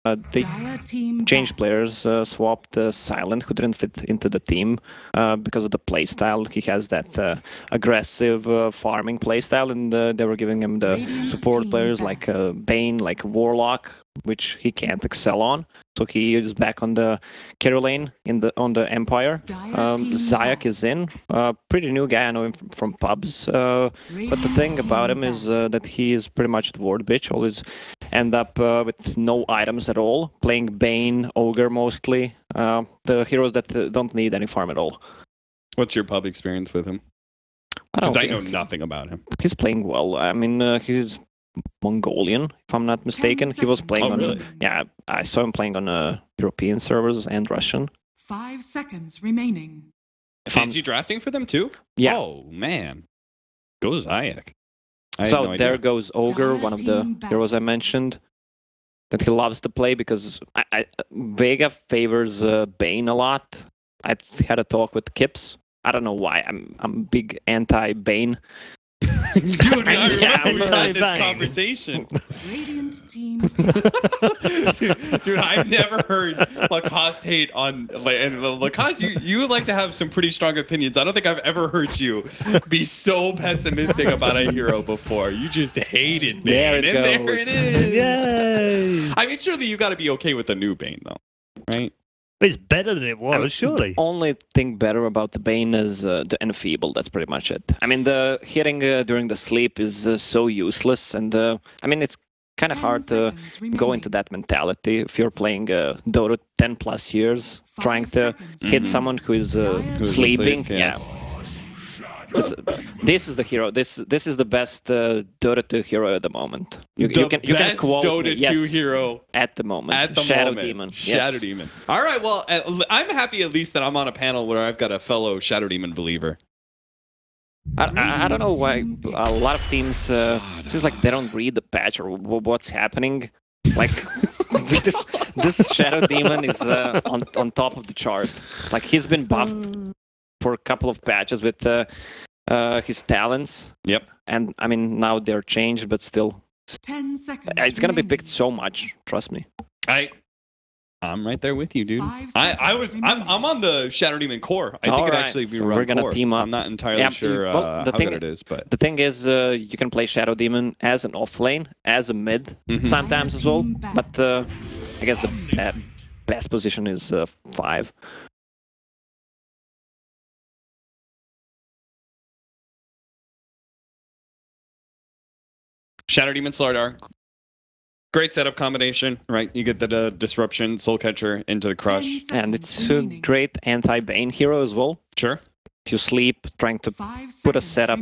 They changed players, swapped Silent, who didn't fit into the team because of the playstyle. He has that aggressive farming playstyle, and they were giving him the support players like Bane, like Warlock, which he can't excel on. So he is back on the carry lane on the Empire. Zayak is in, pretty new guy. I know him from pubs. But the thing about him is that he is pretty much the ward bitch. Always end up with no items at all, playing Bane, Ogre mostly. The heroes that don't need any farm at all. What's your pub experience with him? Because I know nothing about him. He's playing well. I mean, he's Mongolian, if I'm not mistaken. He was playing on... Really? Yeah, I saw him playing on European servers and Russian. 5 seconds remaining. Is he drafting for them too? Yeah. Oh, man. Go Zayak. So there goes Ogre, one of the heroes I mentioned, that he loves to play because Vega favors Bane a lot. I had a talk with Kips. I don't know why. I'm big anti-Bane. Dude, I remember we had this conversation. Radiant team. Dude, I've never heard Lacoste hate on... And Lacoste, you like to have some pretty strong opinions. I don't think I've ever heard you be so pessimistic about a hero before. You just hated Bane. There it is. Yay! I mean, surely you got to be okay with the new Bane, though, right? It's better than it was, surely. The only thing better about the Bane is the Enfeeble. That's pretty much it. I mean, the hitting during the sleep is so useless, and I mean, it's kind of hard to go into that mentality if you're playing Dota 10 plus years, trying to hit someone who is sleeping. Yeah. This is the hero. This is the best Dota 2 hero at the moment. You can quote Dota 2 yes, hero at the moment. At the Shadow moment. Demon. Shadow Yes. Demon. All right. Well, I'm happy at least that I'm on a panel where I've got a fellow Shadow Demon believer. I don't know why a lot of teams seems like they don't read the patch or what's happening. Like this Shadow Demon is on top of the chart. Like he's been buffed for a couple of patches with his talents. Yep. And I mean now they're changed, but still, 10 seconds. it's gonna be picked so much. Trust me. I'm right there with you, dude. 5 I'm on the Shadow Demon core. I think All it right, actually be so run we're gonna core. team up. I'm not entirely sure well, how good it is, but the thing is, you can play Shadow Demon as an off lane, as a mid, sometimes as well. But I guess the best position is 5. Shadow Demon Slardar. Great setup combination, right? You get the disruption, Soul Catcher into the crush. And it's a great anti-Bane hero as well. Sure. If you sleep, trying to put a setup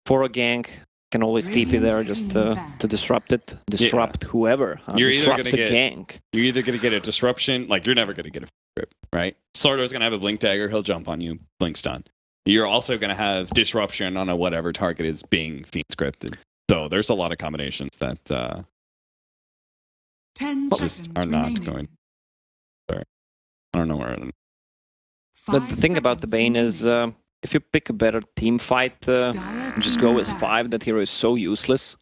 for a gank, can always TP there just to disrupt it. Disrupt whoever. You're disrupt either the gonna gank. You're either going to get a disruption, like you're never going to get a grip, right? Sardar's going to have a blink dagger, he'll jump on you, blink stun. You're also going to have disruption on a whatever target is being fiend scripted. So there's a lot of combinations that 10 just are not going. Sorry. I don't know where it is. But the thing about the Bane is, if you pick a better team fight, just go with 5. That hero is so useless.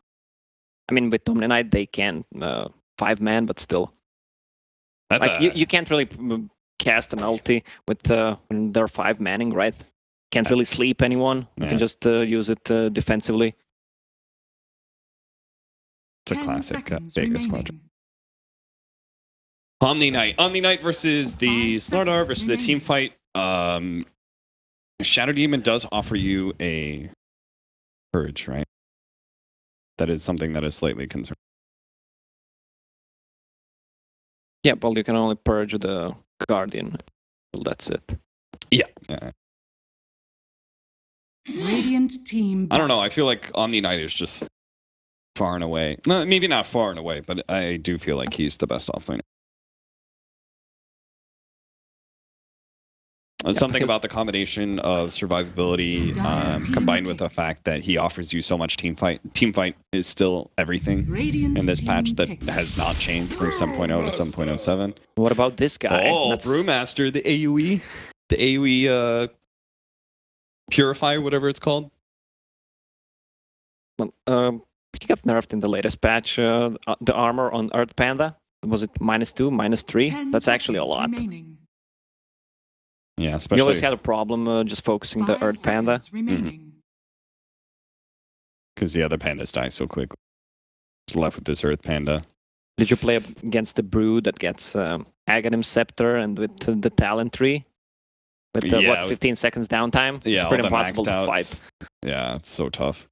I mean, with Omni-Knight, they can 5-man, but still. That's like, you can't really cast an ulti with when they're 5-manning, right? Can't really sleep anyone. You can just use it defensively. It's a classic Vega Squadron. Omni-Knight. Omni-Knight versus the Slardar versus the team fight. Shadow Demon does offer you a purge, right? That is something that is slightly concerning. Yeah, well, you can only purge the Guardian. Well, that's it. Yeah. Radiant team. I don't know. I feel like Omni-Knight is just far and away. No, maybe not far and away, but I do feel like he's the best offlaner. Something about the combination of survivability combined with the fact that he offers you so much team fight. Team fight is still everything in this patch that has not changed from 7.0 to 7.07. What about this guy? Oh, Brewmaster, the AoE Purify, whatever it's called. He got nerfed in the latest patch. The armor on Earth Panda. was it -2, -3? 10 That's actually a seconds lot. remaining. Yeah, You especially always had a problem just focusing the 5 Earth Panda. seconds remaining. because the other pandas die so quickly. Just left with this Earth Panda. Did you play against the Brood that gets Aghanim Scepter and with the Talent Tree? With Yeah, what, 15 seconds downtime? Yeah, It's all pretty the impossible maxed to outs. fight. Yeah, it's so tough.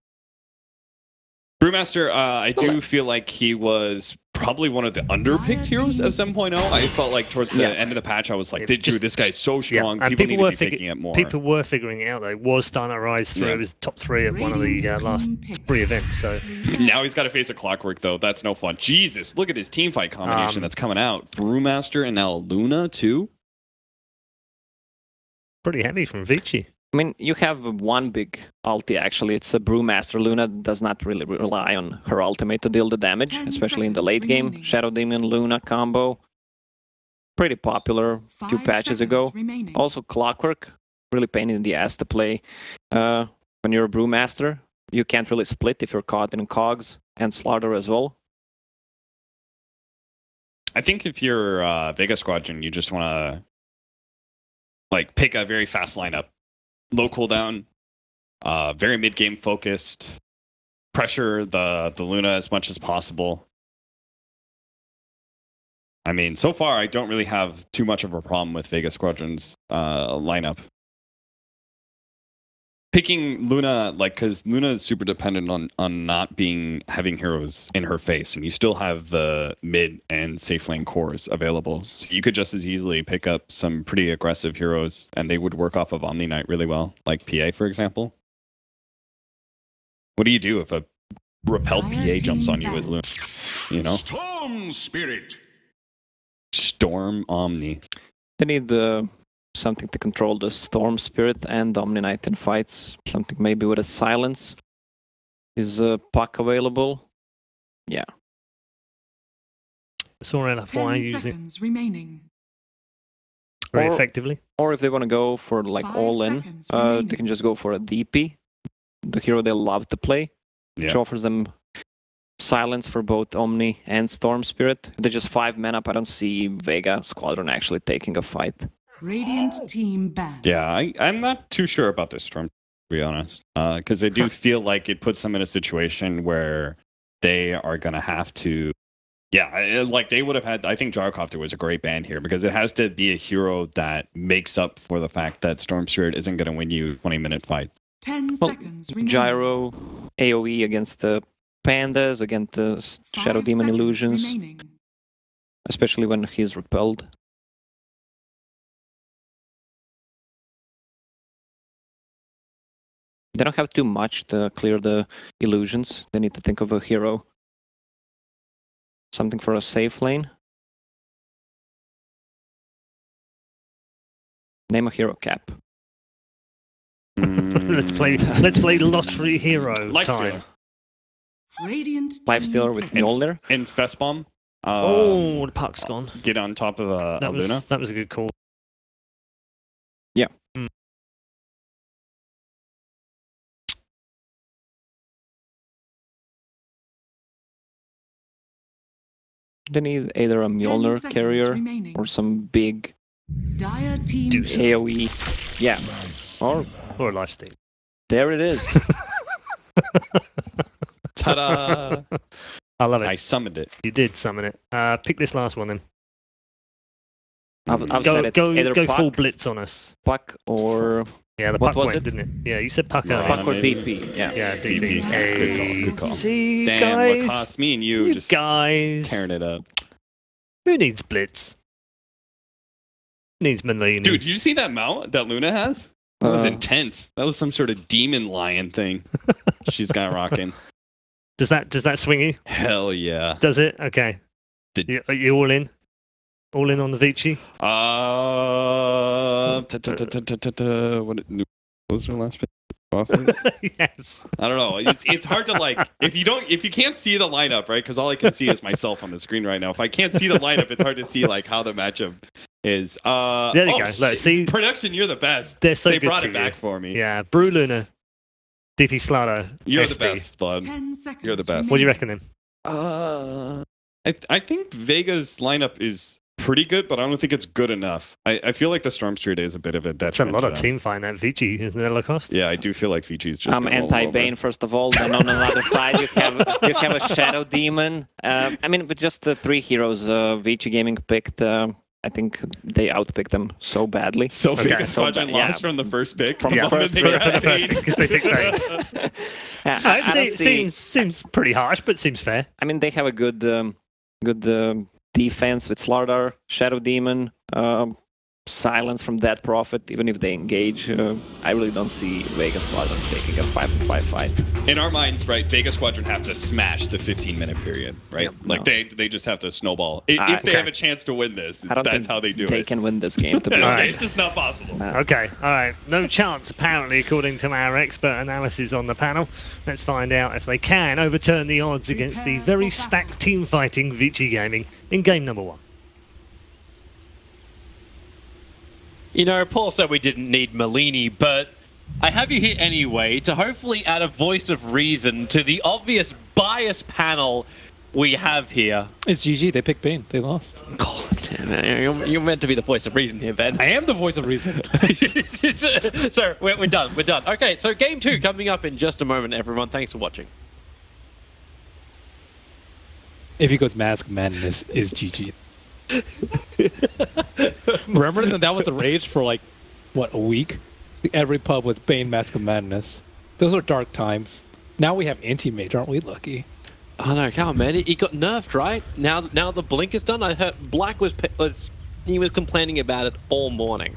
Brewmaster, I do feel like he was probably one of the underpicked heroes of 7.0. I felt like towards the end of the patch, I was like, this guy's so strong. And People need to be picking it more. People were figuring it out, though. It was starting to rise through. Yeah. It was top 3 at one of the last 3 events. So Now he's got to face a Clockwork, though. That's no fun. Jesus, look at this team fight combination that's coming out. Brewmaster and now Luna, too. pretty heavy from Vici. I mean, you have one big ulti, actually. It's a Brewmaster. Luna does not really rely on her ultimate to deal the damage, 10 especially in the seconds late game. remaining. Shadow Demon, Luna combo. Pretty popular a few 5 patches ago. seconds remaining. Also, Clockwork, really pain in the ass to play. When you're a Brewmaster, you can't really split if you're caught in cogs and Slaughter as well. I think if you're Vega Squadron, you just want to like pick a very fast lineup. Low cooldown, very mid-game focused, pressure the Luna as much as possible. I mean, so far, I don't really have too much of a problem with Vega Squadron's lineup. Picking Luna, like, because Luna is super dependent on not having heroes in her face, and you still have the mid and safe lane cores available. So you could just as easily pick up some pretty aggressive heroes, and they would work off of Omni Knight really well, like PA, for example. What do you do if a repel PA jumps on you as Luna? You know? Storm Spirit. Storm Omni. They need something to control the Storm Spirit and Omni Knight in fights. Something maybe with a silence. Is Puck available? Yeah. Saw enough 10 why use it seconds remaining. very Or- effectively. Or if they want to go for like 5 all in, seconds they remaining. can just go for a DP, the hero they love to play, which Yeah. offers them silence for both Omni and Storm Spirit. They're just 5 men up. I don't see Vega Squadron actually taking a fight. Radiant team banned. Yeah, I'm not too sure about this Storm, to be honest. Because I do feel like it puts them in a situation where they are going to have to... Yeah, like they would have had... I think Gyrocopter was a great band here because it has to be a hero that makes up for the fact that Storm Spirit isn't going to win you 20-minute fights. 10 Well, seconds remaining. Gyro, AoE against the Pandas, against the 5 Shadow Demon seconds illusions, remaining. especially when he's repelled. They don't have too much to clear the illusions. They need to think of a hero. Something for a safe lane. Name a hero, Cap. let's play lottery hero time. Radiant Lifestealer team with picked. Mjolnir. In Festbomb, Oh, the puck's gone. get on top of That Luna. was a good call. Yeah. Mm. They need either a 10 Mjolnir seconds carrier remaining. or some big Dire team Deuce. picked. AoE. Yeah. Or Or a lifesteal. there it is. Ta-da! I love it. I summoned it. You did summon it. Pick this last one then. I've Go said it. Either go full Puck, blitz on us. Puck or Yeah, the What puck was went, it? didn't it? Yeah, you said puck Right. earlier. Puck or DP. Yeah. Yeah, DP. DP. Hey. Good call. See, Damn, guys. Lacoste, me and you You just guys. tearing it up. Who needs blitz? Needs Manlini. Dude, did you see that mount that Luna has? That was Uh, intense. That was some sort of demon lion thing she's got rocking. does that swing you? Hell yeah. Does it? Okay. The- Are you all in? All in on the Vici? What was her last bit? Yes. I don't know. It's hard to like if you can't see the lineup, right? Because all I can see is myself on the screen right now. If I can't see the lineup, it's hard to see like how the matchup is. There you go. Look, shit. see- Production, you're the best. They're so They good brought to it back you. for me. Yeah, Brew Luna, DP Slato. You're SD. the best, bud. 10 seconds You're the best. What do you remaining. reckon then? I think Vega's lineup is pretty good, but I don't think it's good enough. I feel like the Stormstreet is a bit of a detriment. It's a lot to of them. team fighting that Vici in the Lacoste. Yeah, I do feel like Vici's just. I'm anti-Bane first of all. Then on another side, you have a Shadow Demon. I mean, with just the 3 heroes, Vici Gaming picked. I think they outpicked them so badly. So Vega so Squadron bad, yeah. lost from the first pick. From the first pick. Because they picked Bane. I don't see- Seems pretty harsh, but seems fair. I mean, they have a good defense with Slardar, Shadow Demon, silence from Dead Prophet. Even if they engage, I really don't see Vega Squadron taking a 5-5 fight. In our minds, right, Vega Squadron have to smash the 15-minute period, right? Yep, like no. they just have to snowball. If they okay. have a chance to win this, I don't that's think how they do They it. can win this game, to be Okay, honest. it's just not possible. No. Okay, all right. No chance, apparently, according to our expert analysis on the panel. Let's find out if they can overturn the odds against the very stacked team-fighting Vici Gaming in game number 1. You know, Paul said we didn't need Malini, but I have you here anyway to hopefully add a voice of reason to the obvious bias panel we have here. It's GG. They picked Bane. They lost. God damn it. You're meant to be the voice of reason here, Ben. I am the voice of reason. So, we're done. We're done. Okay, so game 2 coming up in just a moment, everyone. Thanks for watching. If he goes Mask Madness, is GG. Remember that was the rage for like, what, a week? Every pub was Bane Mask of Madness. Those are dark times. Now we have Anti-Mage, aren't we lucky? Oh no, come on, man. He got nerfed, right? Now the blink is done. I heard Black was complaining about it all morning.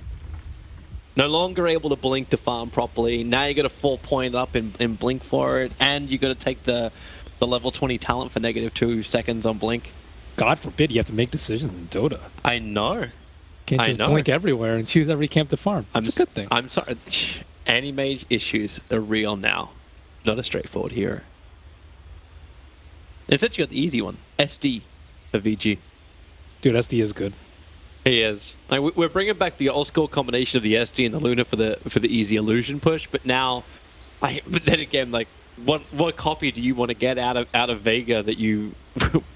No longer able to blink to farm properly. Now you got a 4-point up in blink for it, and you got to take the level 20 talent for -2 seconds on blink. God forbid you have to make decisions in Dota. I know. Can't I just know. blink everywhere and choose every camp to farm. It's a good thing. I'm sorry. Anti-mage issues are real now. Not a straightforward hero. Instead, you got the easy one. SD for VG. Dude, SD is good. He is. Like, we're bringing back the old school combination of the SD and the Luna for the easy illusion push, but now, but then again, like, what copy do you want to get out of Vega that you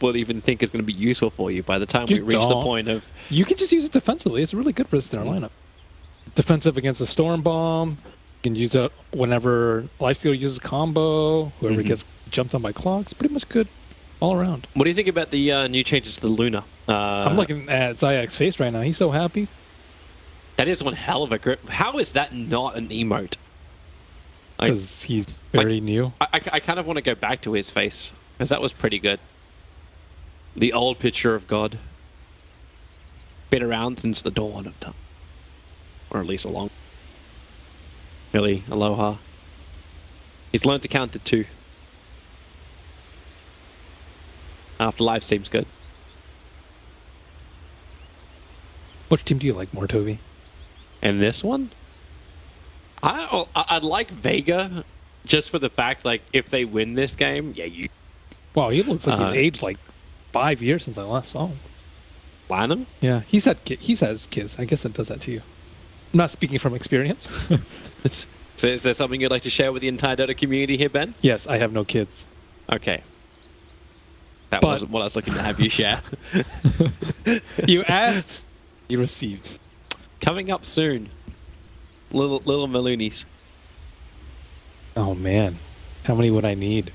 will even think is going to be useful for you by the time we reach the point of... You can just use it defensively. It's a really good risk in our lineup. Defensive against a Storm Bomb. You can use it whenever Lifesteal uses a combo. Whoever gets jumped on by clogs. Pretty much good all around. What do you think about the new changes to the Luna? I'm looking at Zayak's face right now. He's so happy. That is one hell of a grip. How is that not an emote? Because he's very new. I kind of want to go back to his face, because that was pretty good. The old picture of God. Been around since the dawn of time. Or at least a long. Really, aloha. He's learned to count to 2. Afterlife seems good. Which team do you like more, Toby? And this one? I'd like Vega, just for the fact, like, if they win this game, yeah, you... Wow, he looks like he aged like 5 years since I last saw him. Lanham? Yeah, he has kids. I guess it does that to you. I'm not speaking from experience. So is there something you'd like to share with the entire Dota community here, Ben? Yes, I have no kids. Okay. That wasn't what I was looking to have you share. You asked, you received. Coming up soon. Little Maloonies. Oh man, how many would I need?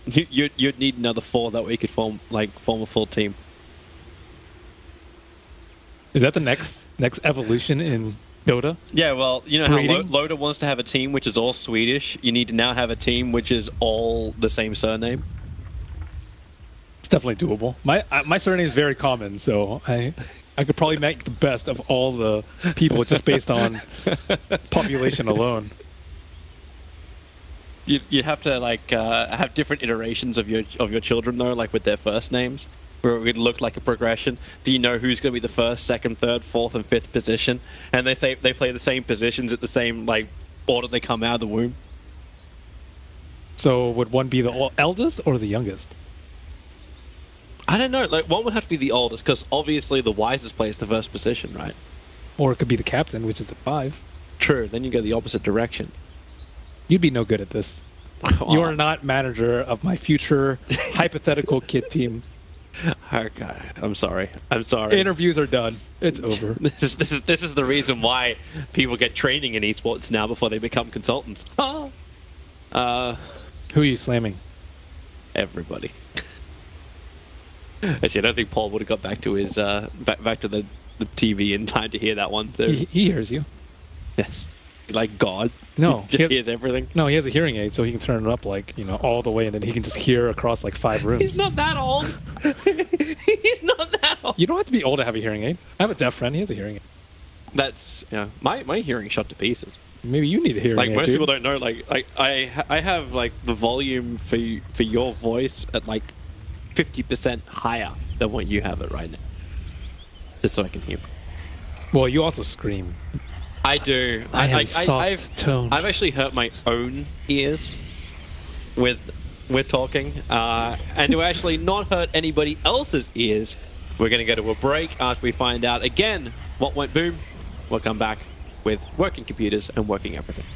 You'd need another 4, that way you could form a full team. Is that the next evolution in Dota? Yeah, well, you know Breeding? how Loda wants to have a team which is all Swedish. You need to now have a team which is all the same surname. It's definitely doable. My surname is very common, so I could probably make the best of all the people just based on population alone. You have to like have different iterations of your children though, like with their first names, where it would look like a progression. Do you know who's going to be the first, second, third, fourth, and fifth position? And they say they play the same positions at the same like order they come out of the womb. So would one be the eldest or the youngest? I don't know. Like one would have to be the oldest because obviously the wisest plays the first position, right? Or it could be the captain, which is the 5. True. Then you go the opposite direction. You'd be no good at this. You are not manager of my future hypothetical kid team. Okay, I'm sorry. I'm sorry. Interviews are done. It's over. This is the reason why people get training in esports now before they become consultants. Who are you slamming? Everybody. Actually, I don't think Paul would have got back to his back to the TV in time to hear that one. So. He hears you. Yes. Like God. No. He just hears everything. No, he has a hearing aid, so he can turn it up like, you know, all the way, and then he can just hear across like 5 rooms. He's not that old. He's not that old. You don't have to be old to have a hearing aid. I have a deaf friend. He has a hearing aid. That's my hearing shot to pieces. Maybe you need a hearing like aid. Most dude. people don't know. Like I have like the volume for your voice at like 50% higher than what you have it right now, just so I can hear. Well, you also scream. I do. I have soft tone. I've actually hurt my own ears with talking, and to actually not hurt anybody else's ears, we're going to go to a break after we find out again what went boom. We'll come back with working computers and working everything.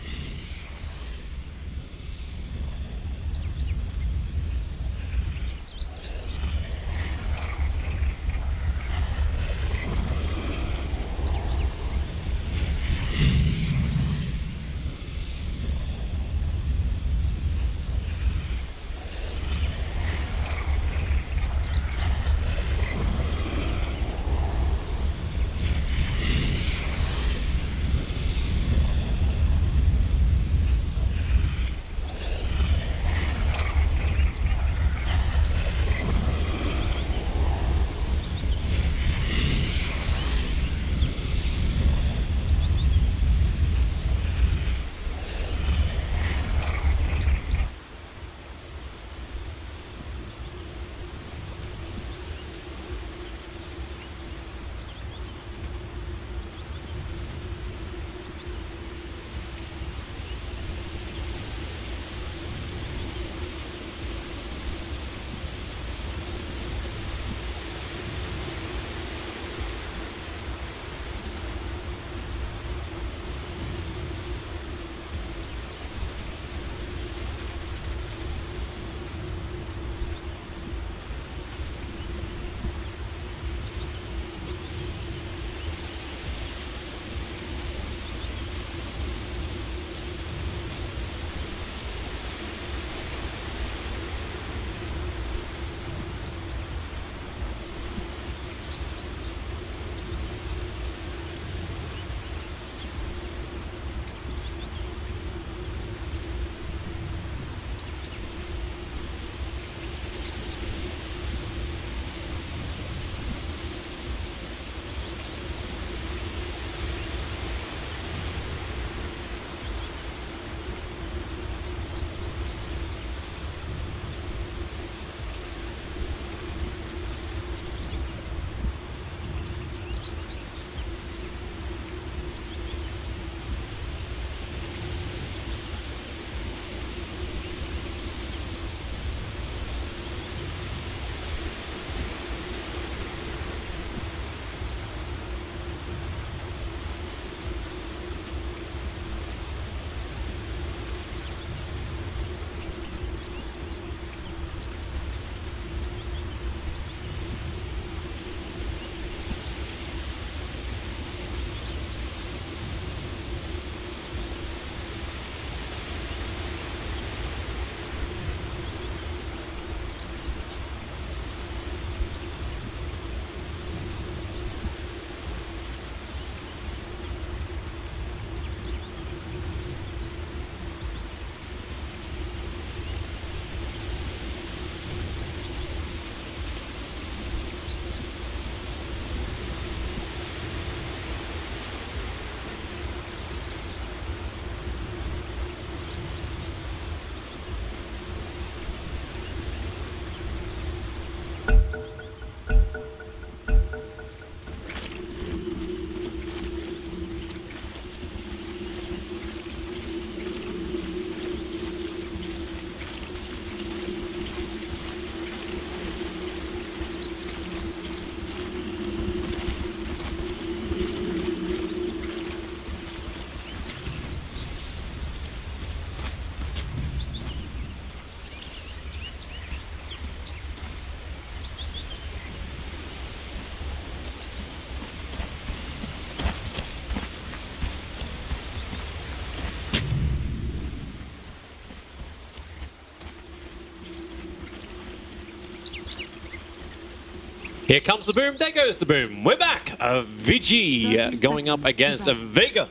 Here comes the boom, there goes the boom. We're back. Vici going up against Vega.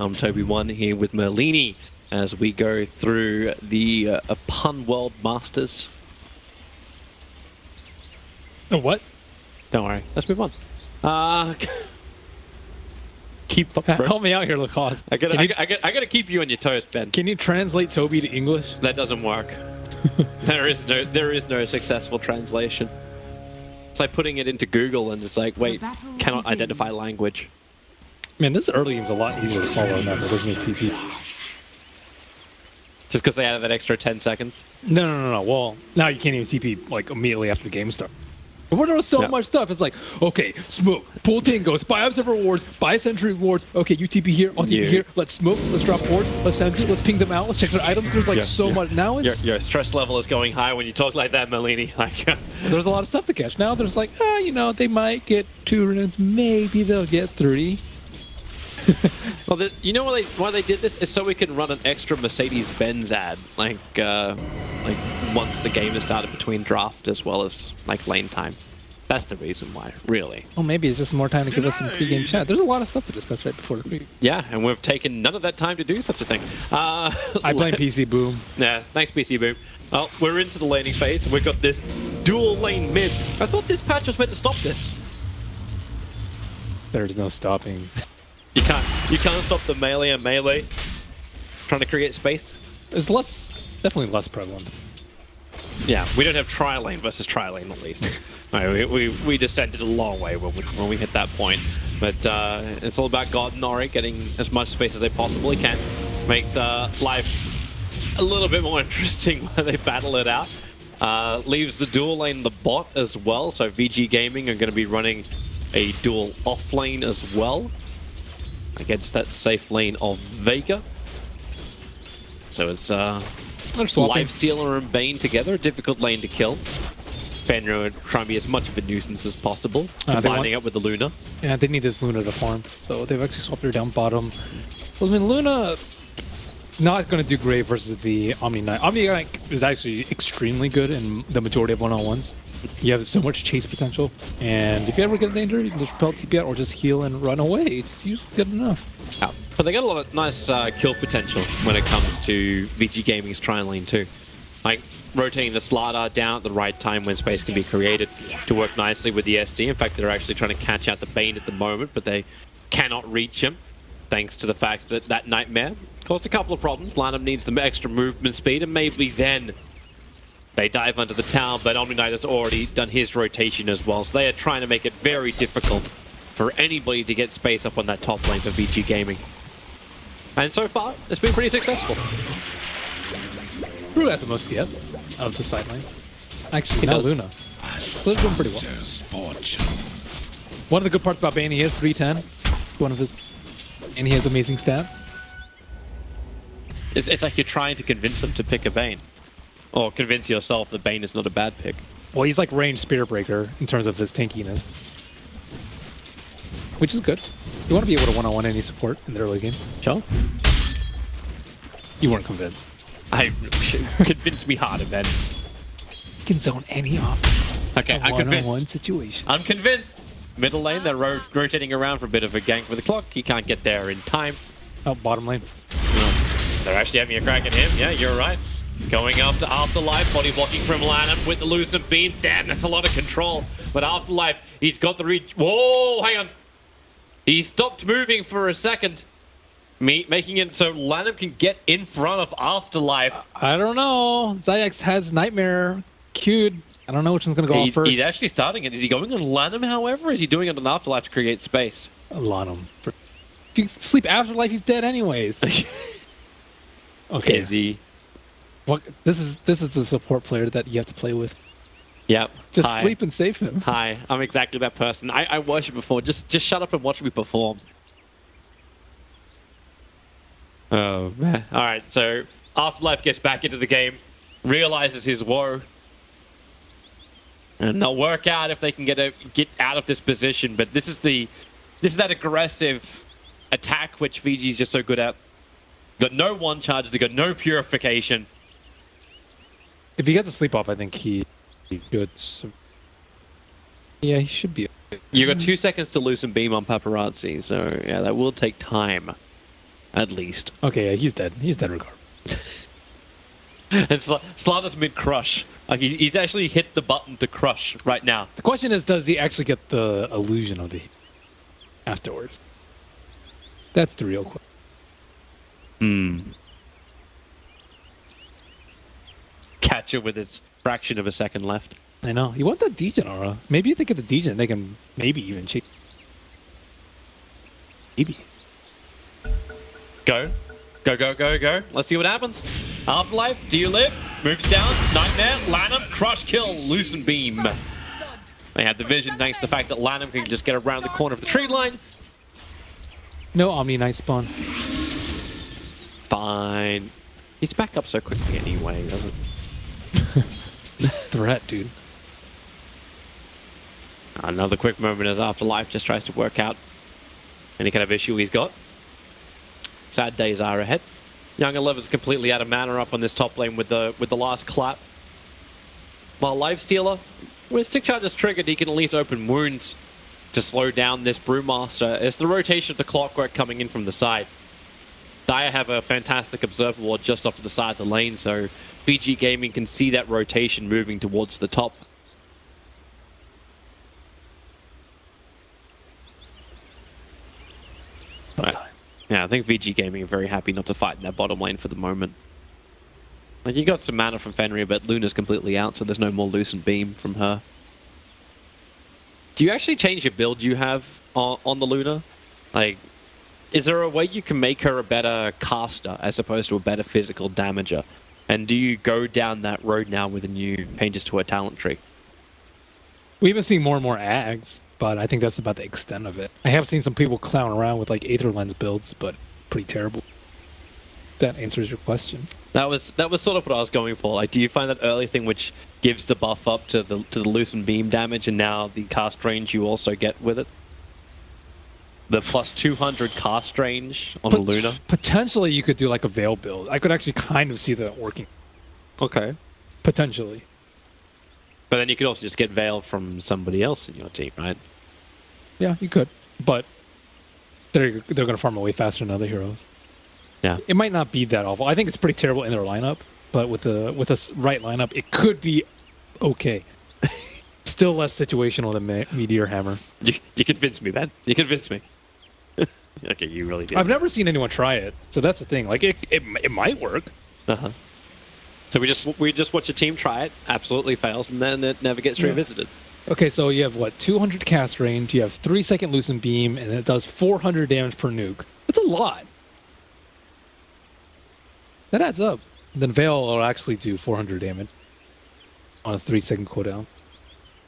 I'm Toby1 here with Merlini as we go through the Pun World Masters. Oh, what? Don't worry, let's move on. Keep up, bro. Help me out here, Lacoste. I gotta keep you on your toes, Ben. Can you translate Toby to English? That doesn't work. there is no successful translation. It's like putting it into Google and it's like, wait, cannot identify language. Man, this early game's a lot easier to follow than the original TP. Just because they added that extra 10 seconds? No. Well, now you can't even TP like immediately after the game starts. But there was so much stuff. It's like, okay, smoke, pull tingos, buy observer wards, buy sentry wards. Okay, you TP here, I'll TP here. Let's smoke, let's drop wards, let's sentry, let's ping them out, let's check their items. There's like so much. Now it's... Your stress level is going high when you talk like that, Merlini. Like, there's a lot of stuff to catch. Now there's like, you know, they might get 2 runes, maybe they'll get 3. Well, you know why they did this? Is so we can run an extra Mercedes-Benz ad, like once the game is started between draft as well as like lane time. That's the reason why, really. Oh, maybe it's just more time to give us some pre-game chat. There's a lot of stuff to discuss right before the pre. Yeah, and we've taken none of that time to do such a thing. I blame PC Boom. Yeah, thanks PC Boom. Well, we're into the laning phase. We've got this dual lane mid. I thought this patch was meant to stop this. There's no stopping. You can't stop the melee and melee trying to create space. It's definitely less prevalent. Yeah, we don't have tri-lane versus tri-lane at least. No, we descended a long way when we hit that point. But it's all about God and Ori getting as much space as they possibly can. Makes life a little bit more interesting when they battle it out. Leaves the dual lane the bot as well, so VG Gaming are going to be running a dual off lane as well against that safe lane of Vega. So it's Lifestealer and Bane together, a difficult lane to kill. Fenrir would try and be as much of a nuisance as possible, combining up with the Luna. Yeah, they need this Luna to farm, so they've actually swapped her down bottom. Well, I mean, Luna not going to do great versus the Omni Knight. Omni Knight is actually extremely good in the majority of one-on-ones. You have so much chase potential, and if you ever get in danger, you can just repel TP out or just heal and run away. It's usually good enough. Yeah. But they got a lot of nice kill potential when it comes to VG Gaming's tri-lane too. Like rotating the slider down at the right time when space can be created to work nicely with the SD. In fact, they're actually trying to catch out the Bane at the moment, but they cannot reach him thanks to the fact that that Nightmare caused a couple of problems. Lineup needs the extra movement speed, and maybe then they dive under the tower, but Omni Knight has already done his rotation as well, so they are trying to make it very difficult for anybody to get space up on that top lane for VG Gaming. And so far, it's been pretty successful. Brew has the most CS of the side lanes. Actually, not Luna. Luna's doing pretty well. One of the good parts about Bane, he has 310. And he has amazing stats. It's like you're trying to convince them to pick a Bane. Or convince yourself that Bane is not a bad pick. Well, he's like ranged Spirit Breaker in terms of his tankiness. Which is good. You want to be able to one-on-one any support in the early game. Sure. You weren't convinced. Convince me harder, Ben. You can zone any off. Okay, I'm convinced. One-on-one situation. I'm convinced. Middle lane, they're rotating around for a bit of a gank with the clock. He can't get there in time. Oh, bottom lane. They're actually having a crack at him. Yeah, you're right. Going up to Afterlife, body blocking from Lanham with the Lucent Beam. Damn, that's a lot of control. But Afterlife, he's got the reach. Whoa, hang on. He stopped moving for a second, making it so Lanham can get in front of Afterlife. I don't know. Zayax has Nightmare queued. I don't know which one's going to go off first. He's actually starting it. Is he going on Lanham, however, or is he doing it on Afterlife to create space? Lanham. If you sleep Afterlife, he's dead anyways. Okay. Is he? What? This is the support player that you have to play with. Yep. Just sleep and save him. Hi, I'm exactly that person. I worship before. Just shut up and watch me perform. Oh, man. All right, so Afterlife gets back into the game, realizes his woe, and they'll work out if they can get out of this position. But this is that aggressive attack which VG's just so good at. Got no one charges. They got no purification. If he gets a sleep off, I think he should. Yeah, he should be. You got 2 seconds to loosen beam on Paparazzi, so yeah, that will take time, at least. Okay, yeah, he's dead. He's dead regardless. And Slava's mid-crush. Like, he's actually hit the button to crush right now. The question is, does he actually get the illusion of the afterwards? That's the real question. Catcher with its fraction of a second left. I know. You want that Degen aura. Maybe if they get the Degen, they can maybe even cheat. Maybe. Go. Go, go, go, go. Let's see what happens. Afterlife, do you live? Moves down. Nightmare. Lanham. Crush kill. Loosen beam. They had the vision thanks to the fact that Lanham can just get around the corner of the tree line. No Omni Night spawn. Fine. He's back up so quickly anyway, doesn't Threat, dude. Another quick moment as Afterlife just tries to work out any kind of issue he's got. Sad days are ahead. Young 11's completely out of mana up on this top lane with the last clap. While Lifestealer, when Stick Charge is triggered, he can at least open wounds to slow down this Brewmaster. It's the rotation of the Clockwork coming in from the side. Dire have a fantastic Observer Ward just off to the side of the lane, so VG Gaming can see that rotation moving towards the top. Right. Yeah, I think VG Gaming are very happy not to fight in that bottom lane for the moment. Like, you got some mana from Fenrir, but Luna's completely out, so there's no more Loosened Beam from her. Do you actually change your build you have on the Luna? Like, is there a way you can make her a better caster as opposed to a better physical damager? And do you go down that road now with the new changes to her talent tree? We've been seeing more and more ags, but I think that's about the extent of it. I have seen some people clown around with like Aether Lens builds, but pretty terrible. That answers your question. That was sort of what I was going for. Like, do you find that early thing which gives the buff up to the Loosened Beam damage, and now the cast range you also get with it? The plus 200 cast range on Luna? Potentially you could do like a Veil build. I could actually kind of see that working. Okay. Potentially. But then you could also just get Veil from somebody else in your team, right? Yeah, you could. But they're going to farm away faster than other heroes. Yeah. It might not be that awful. I think it's pretty terrible in their lineup, but with a right lineup, it could be okay. Still less situational than Meteor Hammer. You convinced me, man. You convinced me. Okay, you really did. I've never seen anyone try it, so that's the thing. Like, it might work. Uh-huh. So we just watch a team try it, absolutely fails, and then it never gets revisited. Okay, so you have, what, 200 cast range, you have 3-second Loosened Beam, and it does 400 damage per nuke. That's a lot. That adds up. Then Veil will actually do 400 damage on a 3-second cooldown.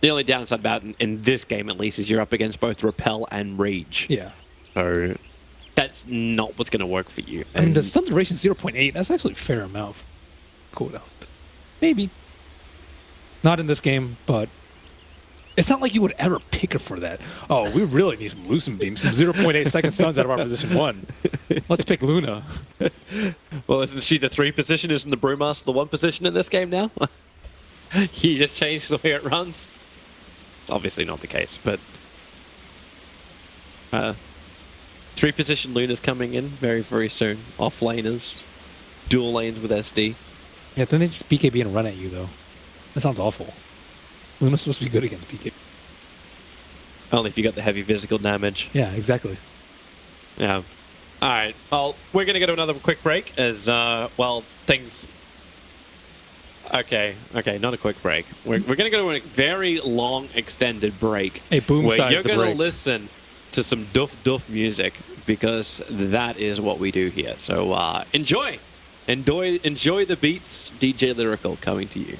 The only downside about it, in this game at least, is you're up against both Repel and Rage. Yeah. So that's not what's going to work for you. I mean, the stun duration 0.8, that's actually a fair amount for cooldown. Maybe. Not in this game, but it's not like you would ever pick her for that. Oh, we really need some Loosened Beams, some 0.8 second stuns out of our position 1. Let's pick Luna. Well, isn't she the 3 position? Isn't the Brewmaster the 1 position in this game now? He just changed the way it runs. It's obviously not the case, but 3 position Luna's coming in very, very soon. Off laners, dual lanes with SD. Yeah, then they just BKB and run at you, though. That sounds awful. Luna's supposed to be good against BKB. Only if you got the heavy physical damage. Yeah, exactly. Yeah. All right. Well, we're going to go to another quick break as, well, things... Okay, not a quick break. We're going to go to a very long, extended break. A boom where size you're going to break. listen to some doof music, because that is what we do here. So enjoy the beats. DJ Lyrical coming to you.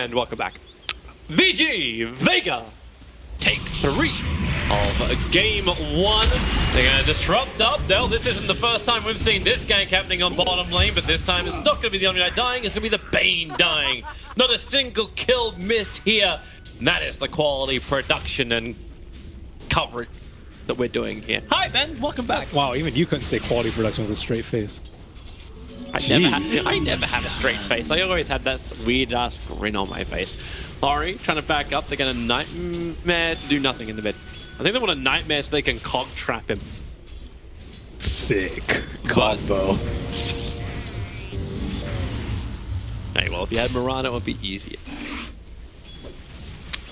And welcome back. VG Vega take 3 of game 1. They're going to disrupt up. No, this isn't the first time we've seen this gank happening on bottom lane, but this time it's not going to be the Omni Knight dying, it's going to be the Bane dying. Not a single kill missed here. And that is the quality production and coverage that we're doing here. Hi, Ben. Welcome back. Wow, even you couldn't say quality production with a straight face. I never had a straight face. I always had that weird-ass grin on my face. Ori trying to back up. They're going to Nightmare to do nothing in the mid. I think they want a Nightmare so they can cog trap him. Sick combo. Hey, well, if you had Mirana, it would be easier.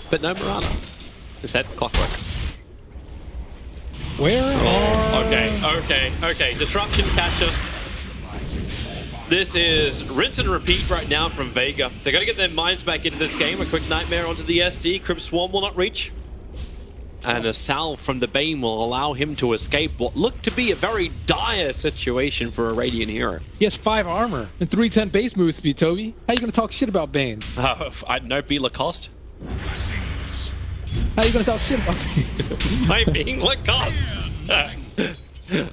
But no Mirana. Instead, Clockwork. Where are... Okay. Disruption catcher. This is rinse and repeat right now from Vega. They're going to get their minds back into this game. A quick Nightmare onto the SD. Crypt Swarm will not reach. And a salve from the Bane will allow him to escape what looked to be a very dire situation for a Radiant hero. He has 5 armor and 310 base move speed, Toby. How you going to talk shit about Bane? I know be Lacoste. How you going to talk shit about Bane? I'm being Lacoste.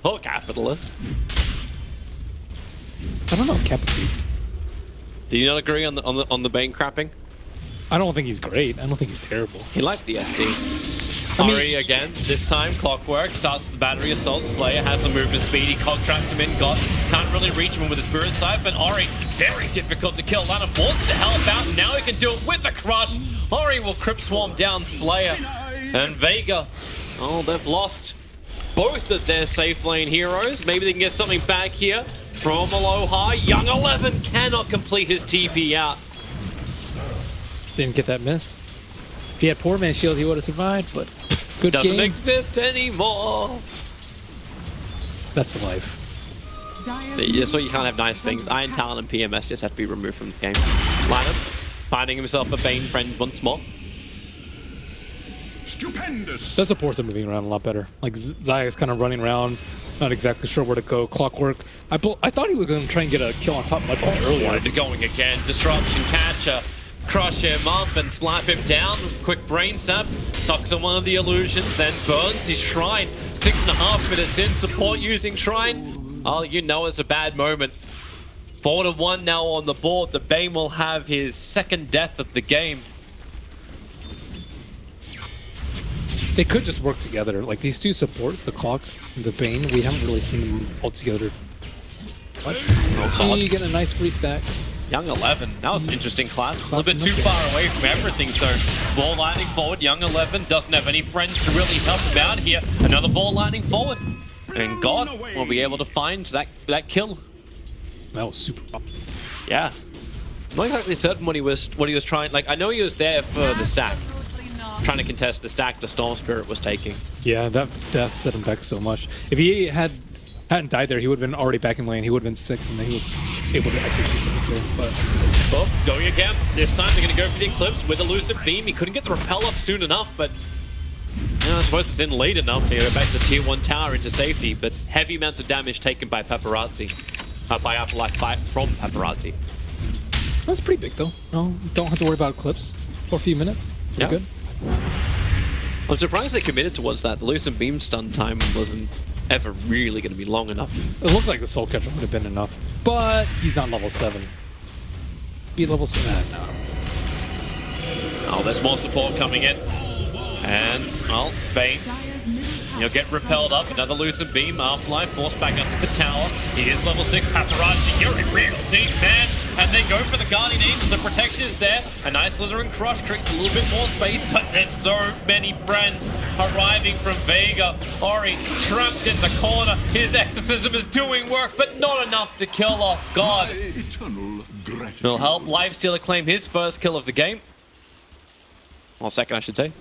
Oh, capitalist. I don't know, Captain. Do you not agree on the Bane crapping? I don't think he's great. I don't think he's terrible. He likes the SD. Ori again, this time Clockwork starts the battery assault. Slayer has the movement speed. He cog traps him in. God can't really reach him with the spirit side, but Ori very difficult to kill. Lana wants to help out, and now he can do it with the crush. Ori will Crypt Swarm down Slayer, and Vega. Oh, they've lost both of their safe lane heroes. Maybe they can get something back here. From Aloha, Young 11 cannot complete his TP out. Didn't get that miss. If he had poor man's shield, he would have survived, but good Doesn't game. exist anymore. That's the life. That's why you can't have nice things. Iron Talon and PMS just have to be removed from the game. Lanham finding himself a Bane friend once more. Stupendous. The supports are moving around a lot better. Like Zaya's kind of running around, not exactly sure where to go. Clockwork. I thought he was going to try and get a kill on top of my ball earlier. Wanted to going again. Disruption catcher. Crush him up and slap him down. Quick brain sap. Sucks on one of the illusions. Then burns his shrine. 6.5 minutes in. Support using shrine. Oh, you know it's a bad moment. 4-1 now on the board. The Bane will have his second death of the game. They could just work together. Like these two supports, the Clock and the Bane, we haven't really seen them all together. What? Oh, you get a nice free stack. Young 11, that was an interesting clap. A little bit too far away from everything, so ball lightning forward. Young 11 doesn't have any friends to really help him out here. Another ball lightning forward. And God will be able to find that kill. That was super up. Yeah. Not exactly certain what he was trying. Like, I know he was there for the stack. Trying to contest the stack the Storm Spirit was taking. Yeah, that death set him back so much. If he hadn't died there, he would have been already back in lane. He would have been 6, and then he was able to actually do something there. But well, going again. This time they're going to go for the Eclipse with Elusive Beam. He couldn't get the repel up soon enough, but I suppose it's in late enough to go back to the Tier 1 tower into safety. But heavy amounts of damage taken by Paparazzi. By Afterlife fight from Paparazzi. That's pretty big, though. No, don't have to worry about Eclipse for a few minutes. Pretty good. I'm surprised they committed towards that. The Elusive Beam stun time wasn't ever really going to be long enough. It looked like the Soul Catcher would have been enough, but he's not level 7. Be level 7. No. Oh, there's more support coming in. And, well, Bane, he'll get repelled up. Another Elusive Beam, Afterlife, forced back up to the tower. He is level 6, Paparazzi, you're a real team, man. And they go for the Guardian Angel, the protection is there. A nice Slithering Crush creates a little bit more space, but there's so many friends arriving from Vega. Ori trapped in the corner. His exorcism is doing work, but not enough to kill off God. It'll help Lifestealer claim his first kill of the game. Or second, I should say.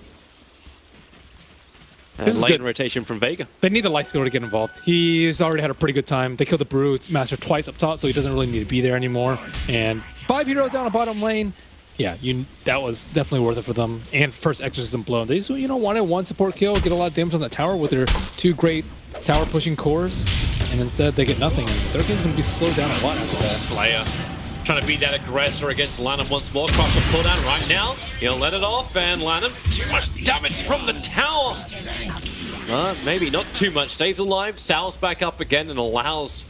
And late in rotation from Vega. They need the Lifestealer to get involved. He's already had a pretty good time. They killed the Brute Master twice up top, so he doesn't really need to be there anymore. And 5 heroes down the bottom lane. Yeah, that was definitely worth it for them. And first Exorcism blown. They just, wanted one support kill, get a lot of damage on the tower with their 2 great tower pushing cores, and instead they get nothing. Their game's going to be slowed down a lot after that. Slayer trying to be that aggressor against Lanham once more. Cross the pulldown right now. He'll let it off, and Lanham, too much damage from the tower. Maybe not too much. Stays alive, Sal's back up again, and allows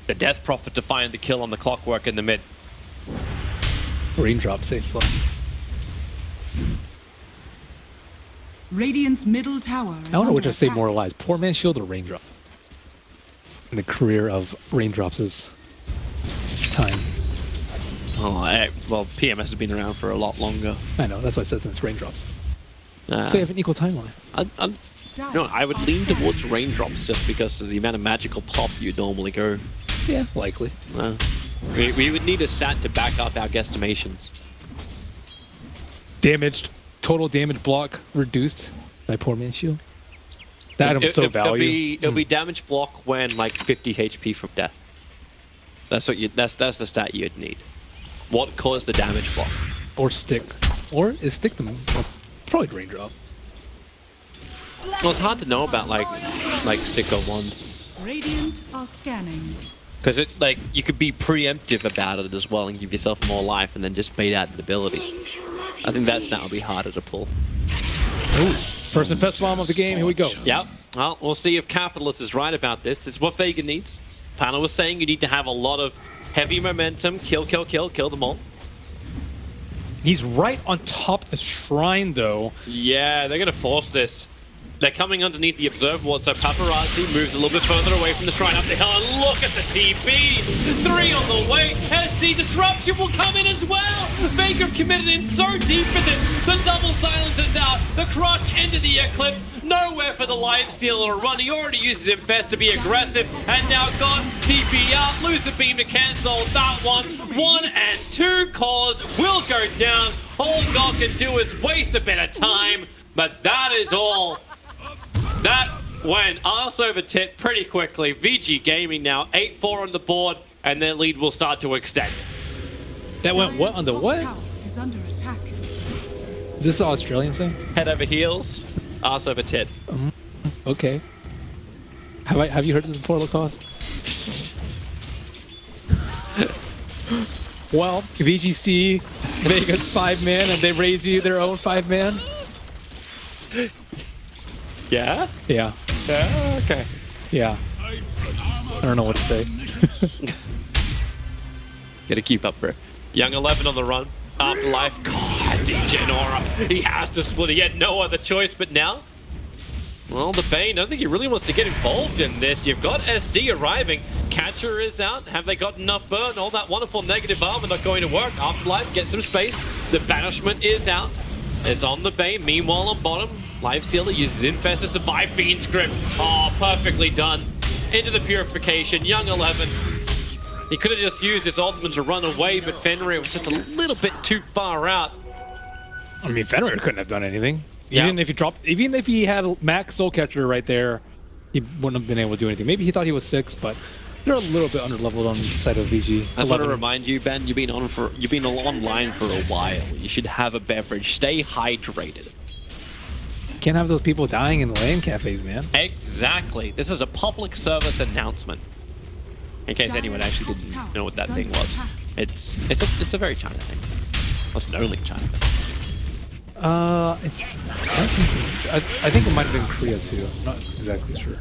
the Death Prophet to find the kill on the Clockwork in the mid. Raindrop saves life. Radiant's middle tower is I don't know which I say attack. more lies. Poor Man's Shield or Raindrop? In the career of Raindrops' time. Oh, well, PMS has been around for a lot longer. I know, that's why I said since Raindrops. Uh, So you have an equal timeline. I would lean towards Raindrops just because of the amount of magical pop you'd normally go. Yeah, likely. We would need a stat to back up our guesstimations. Damaged, total damage block reduced by Poor Man's Shield. That item's so valuable. It'll be damage block when like 50 HP from death. That's the stat you'd need. What caused the damage block? Or stick. Or is stick them? Well, probably Raindrop. Well, it's hard to know about like stick or wand. Radiant are scanning. Because you could be preemptive about it as well and give yourself more life and then just bait out an ability. I think that stat will be harder to pull. Ooh, first infest bomb of the game. Here we go. Yep. Well, we'll see if Capitalist is right about this. This is what Vega needs. Panel was saying you need to have a lot of heavy momentum. Kill them all. He's right on top of the shrine, though. Yeah, they're going to force this. They're coming underneath the observe ward, so Paparazzi moves a little bit further away from the shrine up the hill, and look at the TP! 3 on the way, SD Disruption will come in as well! Vega committed in so deep for this, the double silence is out, the crush into the Eclipse, nowhere for the Lifestealer to run, he already uses Infest to be aggressive, and now got TP out, Lucid Beam to cancel that one, 1 and 2 cores will go down, all God can do is waste a bit of time, but that is all. That went arse over tit pretty quickly. VG Gaming now 8-4 on the board, and their lead will start to extend. That went what? Under what? Tower is under attack. Is this the Australian saying? Head over heels, arse over tit. Okay. Have you heard this before, Lacoste? Well, VGC, Vega's 5-man, and they raise you their own 5-man. Yeah? Yeah. Yeah, okay. Yeah. I don't know what to say. Gotta keep up, bro. Young 11 on the run. Afterlife. God, DJ Nora. He has to split. He had no other choice, but now... Well, the Bane, I don't think he really wants to get involved in this. You've got SD arriving. Catcher is out. Have they got enough burn? All that wonderful negative armor not going to work. Afterlife, get some space. The Banishment is out. It's on the Bane. Meanwhile, on bottom, Lifestealer uses Infest to survive Fiend's Grip. Oh, perfectly done. Into the Purification. Young 11. He could have just used his ultimate to run away, but Fenrir was just a little bit too far out. I mean, Fenrir couldn't have done anything. Yeah. Even if he had Max Soulcatcher right there, he wouldn't have been able to do anything. Maybe he thought he was 6, but they're a little bit underleveled on the side of VG. I just want to remind you, Ben, you've been online for a while. You should have a beverage. Stay hydrated. Can't have those people dying in LAN cafes, man. Exactly. This is a public service announcement. In case anyone actually didn't know what that thing was. It's a very China thing. That's an only China thing. I think it might have been Korea too. I'm not exactly sure.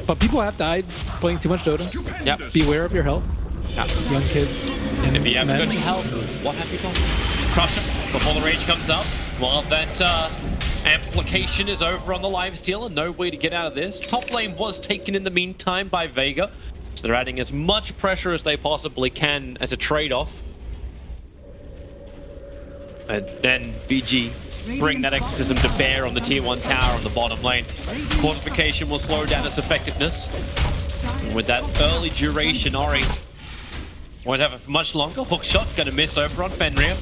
But people have died playing too much Dota. Yep. Beware of your health. Yep. Young kids. And If you haven't men. got your health, what have you got? Crush him before the rage comes up. While that amplification is over on the Lifestealer, no way to get out of this. Top lane was taken in the meantime by Vega. So they're adding as much pressure as they possibly can as a trade-off. And then VG bring that exorcism to bear on the tier 1 tower on the bottom lane. Qualification will slow down its effectiveness. And with that early duration, Ori won't have it for much longer. Hook shot gonna miss over on Fenrir.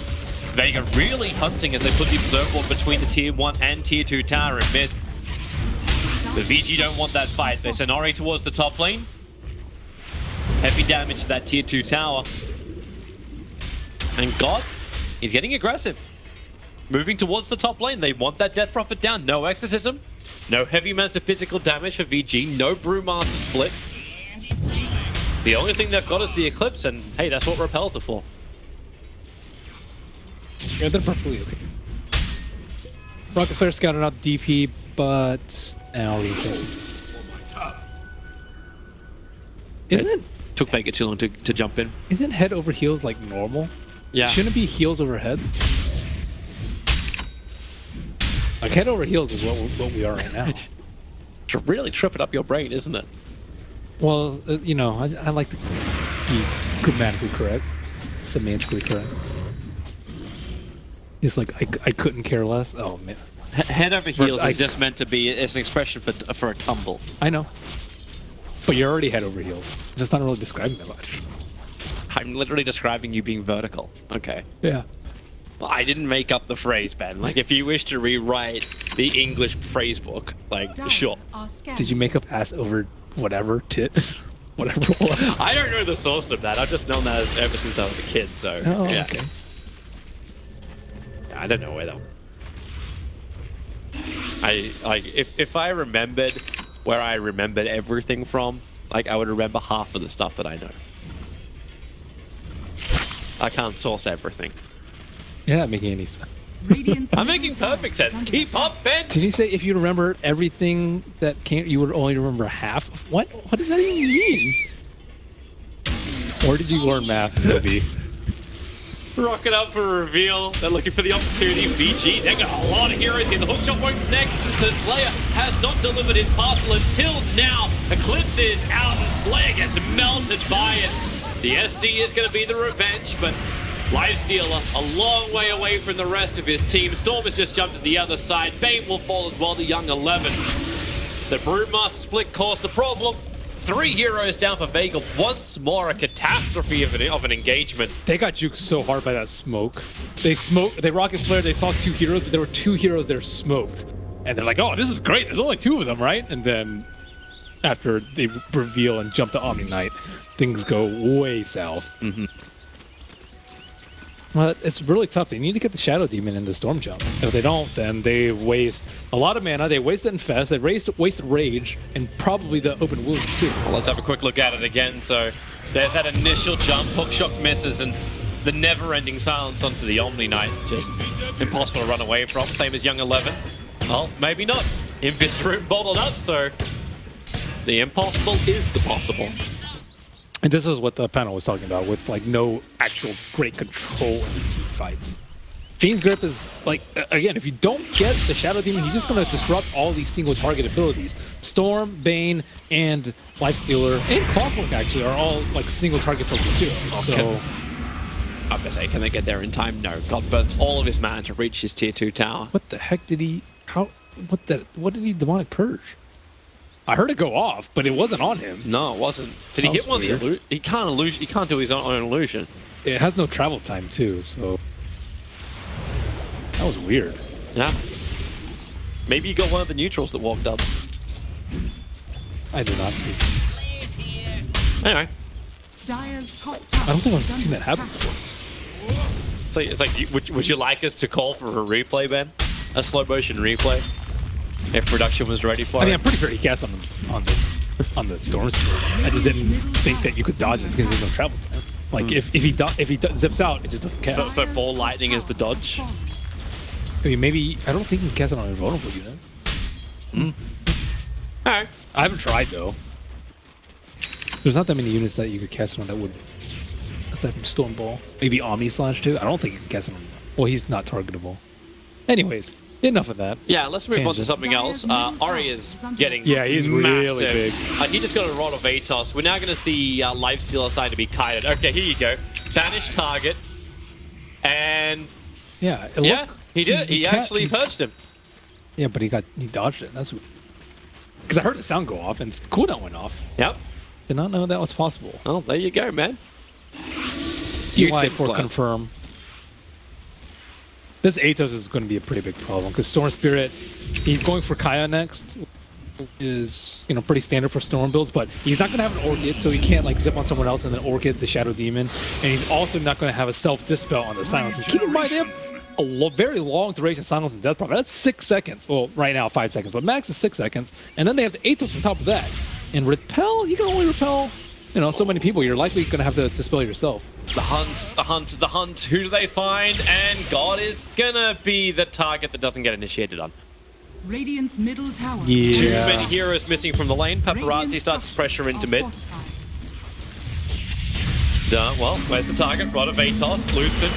Vega really hunting as they put the observer ward between the tier 1 and tier 2 tower in mid. The VG don't want that fight. They send Ori towards the top lane. Heavy damage to that tier 2 tower. And God He's getting aggressive. Moving towards the top lane. They want that Death Prophet down. No Exorcism. No heavy amounts of physical damage for VG. No Brewmaster split. The only thing they've got is the Eclipse, and hey, that's what repels are for. Yeah, they're perfectly okay. Rocket Flare scouted out DP, but I'll leave it. Isn't it? Took Vega too long to jump in. Isn't head over heels like normal? Yeah. Shouldn't it be heels over heads? Like head over heels is what we are right now. It's really tripping up your brain, isn't it? Well, you know, I like to be grammatically correct, semantically correct. It's like I couldn't care less. Oh man. Head over heels is just meant to be. It's an expression for a tumble. I know. But you're already head over heels. Just not really describing that much. I'm literally describing you being vertical. Okay. Yeah. Well, I didn't make up the phrase, Ben. Like, if you wish to rewrite the English phrase book, like, sure. Did you make up ass over whatever tit? Whatever it was? I don't know the source of that. I've just known that ever since I was a kid, so, yeah. Okay. I don't know where that... If I remembered where I remembered everything from, like, I would remember half of the stuff that I know. I can't source everything. You're not making any sense. I'm making perfect sense. Keep up, Ben! Did you say if you remember everything that came, you would only remember half? What does that even mean? Or did you learn math, Toby? Rocking up for a reveal. They're looking for the opportunity. VG, they got a lot of heroes here. The hookshot won't connect, so Slayer has not delivered his parcel until now. Eclipse is out, and Slayer gets melted by it. The SD is going to be the revenge, but Lifestealer a long way away from the rest of his team. Storm has just jumped to the other side. Bane will fall as well, the young 11. The Broodmaster split caused the problem. 3 heroes down for Vega. Once more, a catastrophe of an engagement. They got juked so hard by that smoke. They rocket flared, they saw 2 heroes, but there were 2 heroes that are smoked. And they're like, oh, this is great. There's only 2 of them, right? And then after they reveal and jump to Omni Knight, things go way south. Mm-hmm. Well, it's really tough. They need to get the Shadow Demon in the Storm Jump. If they don't, then they waste a lot of mana. They waste it in Fest. They waste Rage, and probably the Open Wounds, too. Well, let's have a quick look at it again. So there's that initial jump. Hookshot misses, and the never-ending silence onto the Omni Knight. Just impossible to run away from. Same as Young 11. Well, maybe not. Invis room bottled up, so the impossible is the possible. And this is what the panel was talking about, with like no actual great control in the team fights. Fiend's Grip is like, again, if you don't get the Shadow Demon, you're just going to disrupt all these single target abilities. Storm, Bane, and Lifestealer, and Clockwork actually are all like single target focused heroes. So I'm gonna say, can they get there in time? No. God burns all of his mana to reach his tier 2 tower. what the heck did he? What did he Demonic Purge? I heard it go off, but it wasn't on him. No, it wasn't. Did he hit one of the illusion? He can't do his own illusion. It has no travel time too, so that was weird. Yeah. Maybe you got one of the neutrals that walked up. I did not see. Anyway. Dire's top I don't think I've seen that happen before. It's like would you like us to call for a replay, Ben? A slow motion replay? If production was ready for it. I mean, I'm pretty sure he cast on the Storm Spirit. I just didn't think that you could dodge it because there's no travel time. Like if he zips out, it just doesn't cast. So full lightning is the dodge. I mean, maybe I don't think you can cast it on a vulnerable unit. All right. I haven't tried though. There's not that many units that you could cast it on that would. Aside from Storm Ball, maybe Omni Slash too. I don't think you can cast it on. Well, he's not targetable. Anyways. Enough of that. Yeah, let's move on to something else. Ori is getting he's massive. really big. He just got a rod of Atos. We're now going to see Lifestealer sign to be kited. Okay, here you go. Banish target. And yeah, he did. He actually purged him. Yeah, but he dodged it. That's because I heard the sound go off and the cooldown went off. Yep. Did not know that was possible. Oh, there you go, man. You like for confirm. This Atos is going to be a pretty big problem because Storm Spirit, he's going for Kaya next. is, you know, pretty standard for Storm builds, but he's not going to have an Orchid, so he can't like zip on someone else and then Orchid the Shadow Demon, and he's also not going to have a self-dispel on the Silence. And keep in mind, they have a very long duration Silence and Death Prophet. That's 6 seconds. Well, right now 5 seconds, but max is 6 seconds, and then they have the Aethos on top of that. And Repel, you can only repel, you know, so many people. You're likely going to have to dispel yourself. The hunt, the hunt, the hunt. Who do they find? And God is gonna be the target that doesn't get initiated on. Radiant's middle tower. Yeah. Too many heroes missing from the lane. Paparazzi starts to pressure into mid. Well, where's the target? Rod of Aethos, Lucid.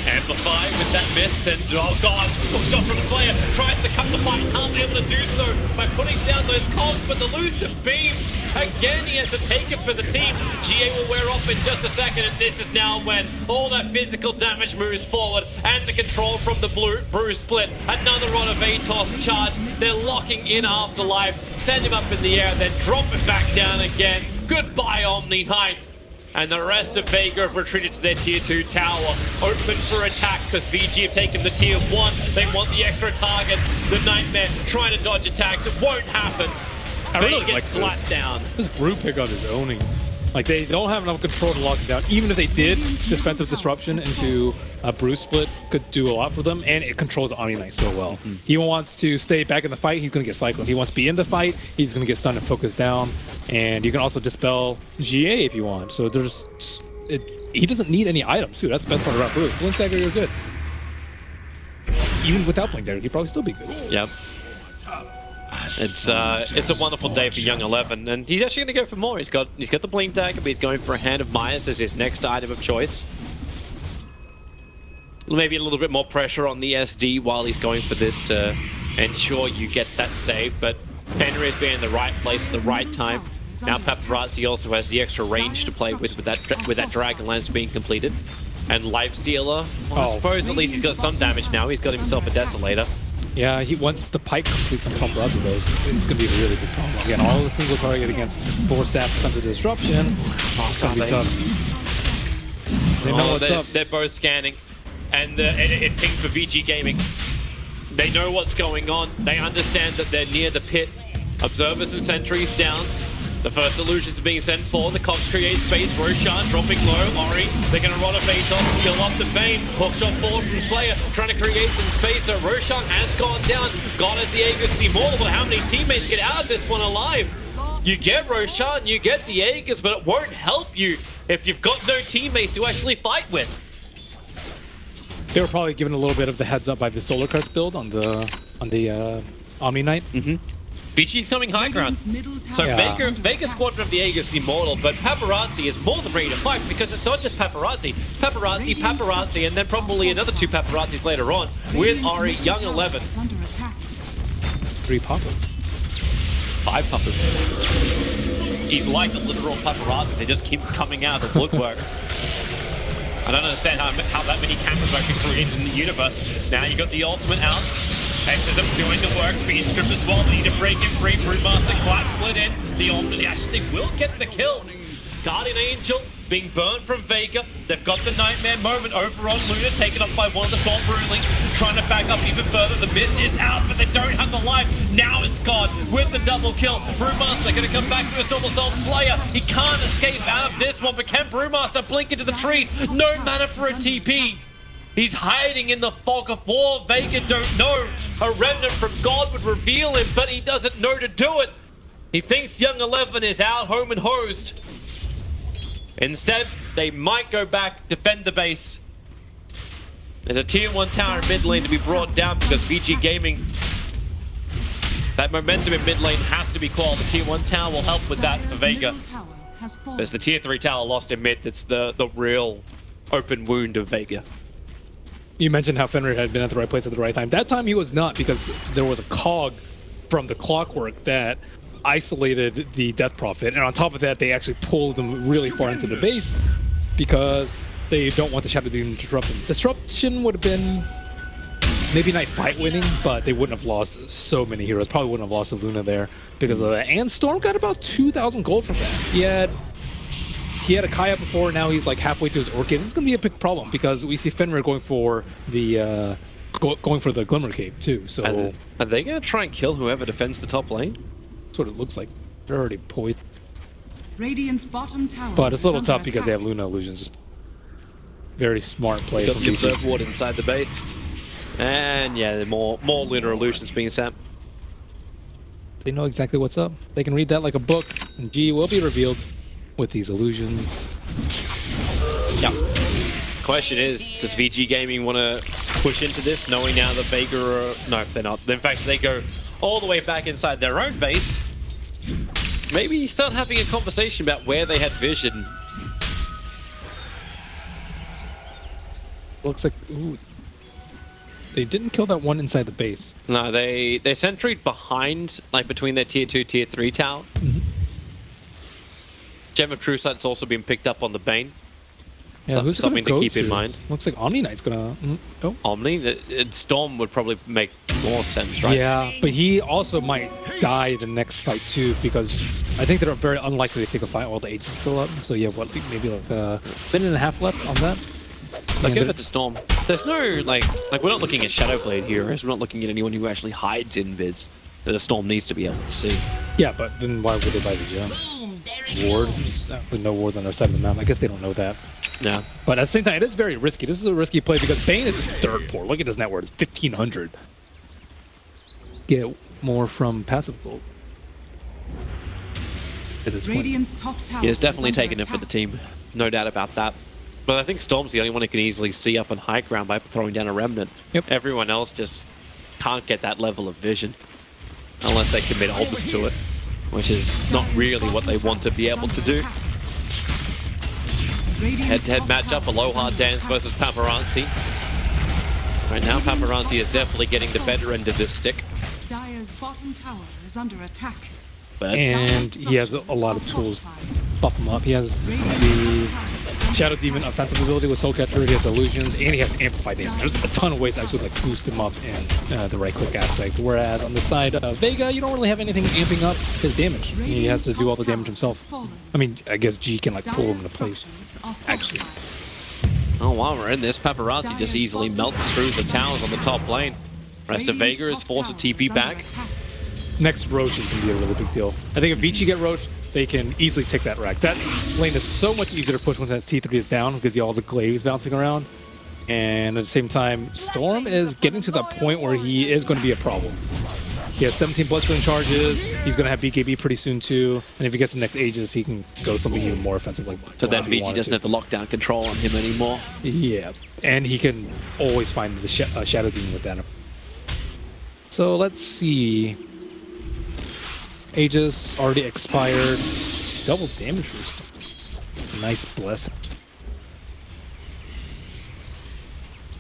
Amplify with that mist, and oh god, hook shot from Slayer, tries to cut the fight, can't be able to do so by putting down those cogs, but the Lucid beam, again he has to take it for the team. GA will wear off in just a second, and this is now when all that physical damage moves forward, and the control from the Brew split. Another Rod of Aethos charge, they're locking in Afterlife, send him up in the air, then drop it back down again. Goodbye Omni Knight. And the rest of Vega have retreated to their tier 2 tower, open for attack because VG have taken the tier 1. They want the extra target. The Nightmare trying to dodge attacks. It won't happen. Vega gets slapped down. This Brew pickup is owning. Like, they don't have enough control to lock it down. Even if they did, defensive disruption into a Brew split could do a lot for them, and it controls Omni Knight so well. He wants to stay back in the fight, he's going to get cycled. He wants to be in the fight, he's going to get stunned and focused down. And you can also dispel GA if you want. So there's... he doesn't need any items, too. That's the best part about Brew. Blink Dagger, you're good. Even without Blink Dagger, he'd probably still be good. Yep. It's a wonderful day for Young 11, and he's actually going to go for more. He's got the Blink Dagger, but he's going for a Hand of Midas as his next item of choice. Maybe a little bit more pressure on the SD while he's going for this to ensure you get that save, but Fenrir is being in the right place at the right time. Now Paparazzi also has the extra range to play with that Dragon Lance being completed. And Lifestealer, well, I suppose at least he's got some damage now. He's got himself a Desolator. Yeah, once the Pike completes on Paparazzi though, it's going to be a really big problem. Again, all the single target against 4-staff defensive disruption. It's going to be tough. They know what's up. They're both scanning, and it pinged for VG Gaming. They know what's going on. They understand that they're near the pit. Observers and sentries down. The first illusions are being sent for. The Cox create space. Roshan dropping low. Ori, they're going to run a Aethos, kill off the Bane. Hookshot forward from Slayer, trying to create some space. So Roshan has gone down. God has the Aegis Immortal, but how many teammates get out of this one alive? You get Roshan, you get the Aegis, but it won't help you if you've got no teammates to actually fight with. They were probably given a little bit of the heads up by the Solar Crest build on the Omni Knight. Vici's coming high ground. So yeah. Vega Squadron of the Aegis Immortal, but Paparazzi is more than ready to fight because it's not just Paparazzi. Paparazzi, and then probably another 2 Paparazzis later on with Ari, Young 11. 3 Papas. 5 Papas. He's like a literal Paparazzi. They just keep coming out of the woodwork. I don't understand how that many cameras are created in the universe. Now you got the ultimate out. Exorcism doing the work, being stripped as well. They need to break him free. Brewmaster Clap split in. The Omni actually will get the kill. Guardian Angel being burned from Vega. They've got the Nightmare moment over on Luna, taken up by one of the Storm Brewlings. Trying to back up even further. The mist is out, but they don't have the life. Now it's God with the double kill. Brewmaster going to come back to his normal self. Slayer, he can't escape out of this one, but can Brewmaster blink into the trees? No mana for a TP. He's hiding in the fog of war. Vega don't know. A remnant from God would reveal him, but he doesn't know to do it. He thinks Young 11 is out, home and hosed. Instead, they might go back, defend the base. There's a tier 1 tower in mid lane to be brought down because VG Gaming, that momentum in mid lane has to be called. The tier 1 tower will help with that for Vega. There's the tier 3 tower lost in mid. That's the real open wound of Vega. You mentioned how Fenrir had been at the right place at the right time. That time he was not, because there was a cog from the clockwork that isolated the Death Prophet, and on top of that they actually pulled them really far into the base because they don't want the Shadow Demon to disrupt them. Disruption would have been maybe not fight winning, but they wouldn't have lost so many heroes. Probably wouldn't have lost to Luna there because of that. And Storm got about 2,000 gold from that. He had a Kaya before, now he's like halfway to his Orchid. It's going to be a big problem because we see Fenrir going for the Glimmer Cape too. So are they going to try and kill whoever defends the top lane? That's what it looks like. They're already poised. Radiant's bottom tower. But it's a little is tough under because they have attack. Luna illusions. Very smart play Got from the Vici. observer ward inside the base. And yeah, more lunar illusions being sent. They know exactly what's up. They can read that like a book, and G will be revealed with these illusions. Yeah. Question is, does VG Gaming want to push into this, knowing now that Vega are... No, they're not. In fact, they go all the way back inside their own base. Maybe start having a conversation about where they had vision. Looks like... Ooh. They didn't kill that one inside the base. No, they sentryed behind, like between their tier 2, tier 3 tower. Gem of True Sight's also been picked up on the Bane. Yeah, who's something to keep in mind. Looks like Omni Knight's gonna... Oh. Omni? Storm would probably make more sense, right? Yeah, but he also might die the next fight too, because I think they're very unlikely to take a fight while the age is still up. So yeah, what, maybe like a minute and a half left on that? Like, give it to Storm. There's no, like we're not looking at Shadowblade heroes. We're not looking at anyone who actually hides in vids that the Storm needs to be able to see. Yeah, but then why would they buy the gem? Ward? With no ward on their side of the map. I guess they don't know that. Yeah. But at the same time, it is very risky. This is a risky play because Bane is just dirt poor. Look at his net worth. It's 1,500. Get more from passive gold. At this point. Radiant's top tower. He has definitely is under taken it for the attack. team. No doubt about that. But I think Storm's the only one who can easily see up on high ground by throwing down a Remnant. Yep. Everyone else just can't get that level of vision. Unless they commit Albus to it. Which is not really what they want to be able to do. Head-to-head matchup, Aloha Dance versus Paparazzi. Right now, Paparazzi is definitely getting the better end of this stick. Dire's bottom tower is under attack. But And he has a lot of tools to buff him up. He has the Shadow Demon offensive ability with Soul Catcher, he has illusions, and he has amplified damage. There's a ton of ways to actually like boost him up in the right click aspect. Whereas on the side of Vega, you don't really have anything amping up his damage. He has to do all the damage himself. I mean, I guess G can like pull him into place. Actually. oh, while we're in this, Paparazzi just easily melts through the towers on the top lane. Rest of Vega is forced to TP back. Next Roche is going to be a really big deal. I think if Vici get Roche, they can easily take that Rex. That lane is so much easier to push once that T3 is down because you have all the glaives bouncing around. And at the same time, Storm is getting to that point where he is going to be a problem. He has 17 Bloodstone charges. He's going to have BKB pretty soon too. And if he gets the next Aegis, he can go something even more offensive. Like So then VG doesn't have the lockdown control on him anymore. Yeah, and he can always find the Shadow Demon with that. So let's see. Aegis already expired. Double damage restores. Nice blessing.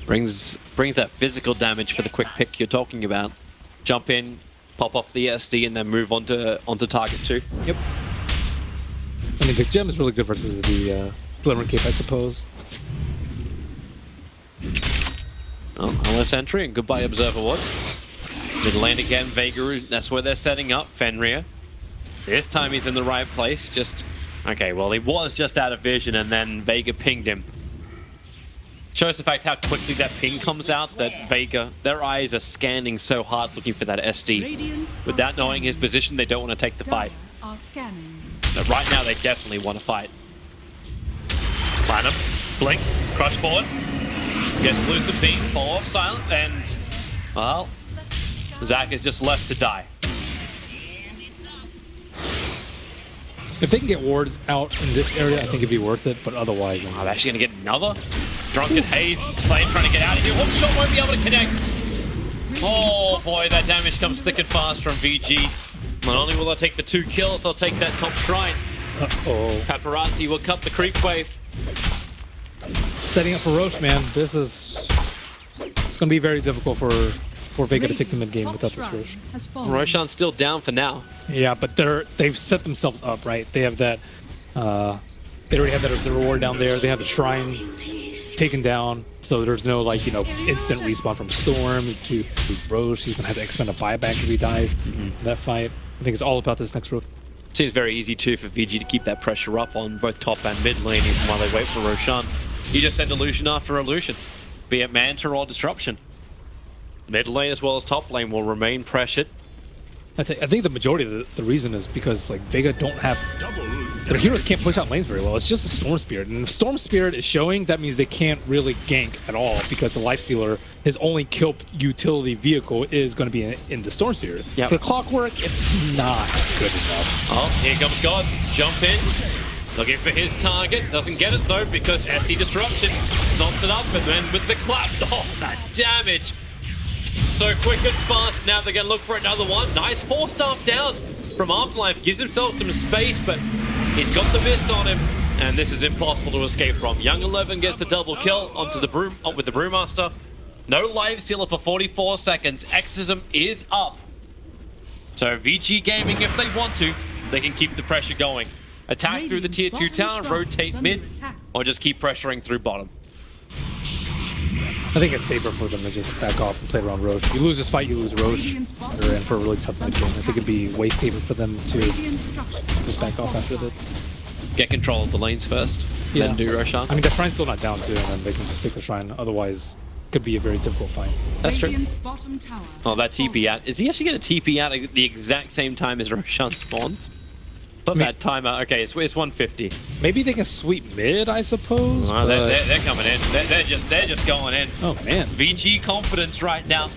Brings that physical damage for the quick pick you're talking about. Jump in, pop off the SD, and then move onto target 2. Yep. I mean, the gem is really good versus the Glimmer Cape, I suppose. Oh, LS entry and goodbye Observer Ward. Mid lane again, Vega, that's where they're setting up, Fenrir. This time he's in the right place, just... Okay, well he was just out of vision and then Vega pinged him. Shows the fact how quickly that ping comes out, that Vega, their eyes are scanning so hard looking for that SD. Without knowing his position, they don't want to take the fight. But right now they definitely want to fight. Plan him, blink, crush forward. Gets Elusive Beam, fall off silence, and... Well... Zach is just left to die. If they can get wards out in this area, I think it'd be worth it, but otherwise... Oh, they're actually going to get another? Drunken Haze, Slade trying to get out of here. One shot won't be able to connect. Oh boy, that damage comes thick and fast from VG. Not only will they take the 2 kills, they'll take that top shrine. Uh-oh. Paparazzi will cut the creep wave. Setting up for Roche, man. This is... It's going to be very difficult for Vega to take the mid game without this Roche. Roshan's still down for now. Yeah, but they've set themselves up, right? They have that... they already have that as the reward down there. They have the shrine taken down, so there's no, like, you know, instant respawn from Storm to Roche. He's going to have to expend a buyback if he dies in that fight. I think it's all about this next Roche. Seems very easy too for VG to keep that pressure up on both top and mid lane even while they wait for Roshan. You just send illusion after illusion, be it Manta or Disruption. Mid lane as well as top lane will remain pressured. I think the majority of the reason is because like Vega don't have their heroes can't push out lanes very well. It's just a Storm Spirit, and if Storm Spirit is showing, that means they can't really gank at all because the Lifestealer, his only kill utility vehicle is going to be in the Storm Spirit. Yep. For Clockwork, it's not good enough. Oh, here comes God. Jump in. Looking for his target. Doesn't get it though because SD Disruption stops it up, and then with the clap, oh, that damage. So quick and fast. Now they're going to look for another one. Nice 4-staff down from Afterlife. Gives himself some space, but he's got the mist on him, and this is impossible to escape from. Young 11 gets the double kill onto the with the Brewmaster. No life stealer for 44 seconds. Exorcism is up. So Vici Gaming, if they want to, they can keep the pressure going. Attack through the tier 2 tower, rotate mid, or just keep pressuring through bottom. I think it's safer for them to just back off and play around Roche. If you lose this fight, you lose Roche. They're in for a really tough night game. I think it'd be way safer for them to just back off after that. Get control of the lanes first, then do Roshan. I mean, the Shrine's still not down too, and then they can just take the Shrine. Otherwise, it could be a very difficult fight. That's true. Oh, that TP out. Is he actually going to TP out at the exact same time as Roshan spawns? But that timer. Okay, it's 150. Maybe they can sweep mid, I suppose. Well, they're coming in. They're just going in. Oh man. VG confidence right now.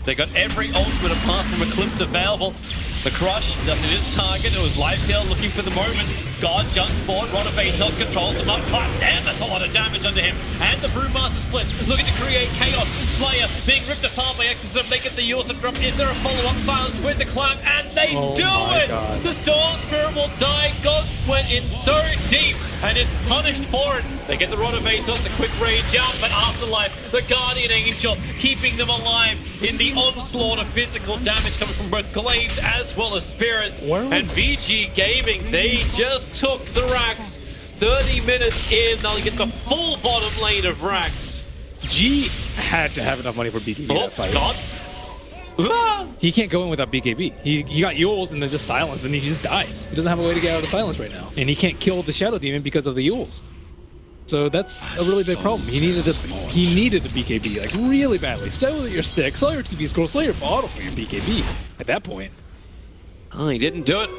They got every ultimate apart from Eclipse available. The crush doesn't hit its target. It was Lifesteal looking for the moment. God jumps forward. Rod of Atos controls him up. God damn, that's a lot of damage under him. And the Brewmaster split, looking to create chaos. Slayer being ripped apart by Exorcism. They get the Yusuf drop. Is there a follow-up? Silence with the clamp, and they do it! God. The Storm Spirit will die. God went in so deep and is punished for it. They get the Rod of Atos, a quick rage out, but Afterlife, the Guardian Angel, keeping them alive in the onslaught of physical damage coming from both Glades as well as Spirits. And VG Gaming, they just took the racks. 30 minutes in, they'll get the full bottom lane of racks. G had to have enough money for BKB that fight. God. He can't go in without BKB. He got Yules and then just silence, and he just dies. He doesn't have a way to get out of silence right now. And he can't kill the Shadow Demon because of the Yules. So that's a really big problem. He needed the BKB, like really badly. Sell your stick, sell your TP scroll, sell your bottle for your BKB at that point. Oh, he didn't do it.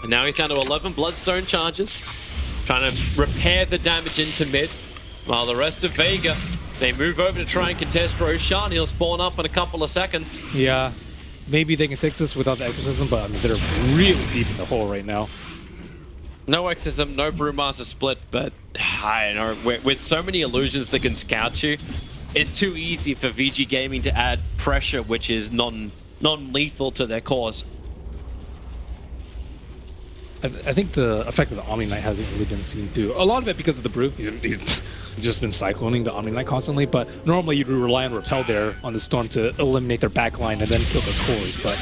And now he's down to 11 Bloodstone charges. Trying to repair the damage into mid. While the rest of Vega, they move over to try and contest Roshan. He'll spawn up in a couple of seconds. Yeah, maybe they can take this without the Exorcism, but I mean, they're really deep in the hole right now. No Exorcism, no Brewmaster split, but I don't know, with so many illusions that can scout you, it's too easy for VG Gaming to add pressure, which is non-lethal to their cause. I think the effect of the Omni Knight hasn't really been seen too. A lot of it because of the Brew. He's just been cycloning the Omni Knight constantly, but normally you'd rely on Repel there on the Storm to eliminate their backline and then kill their cores. But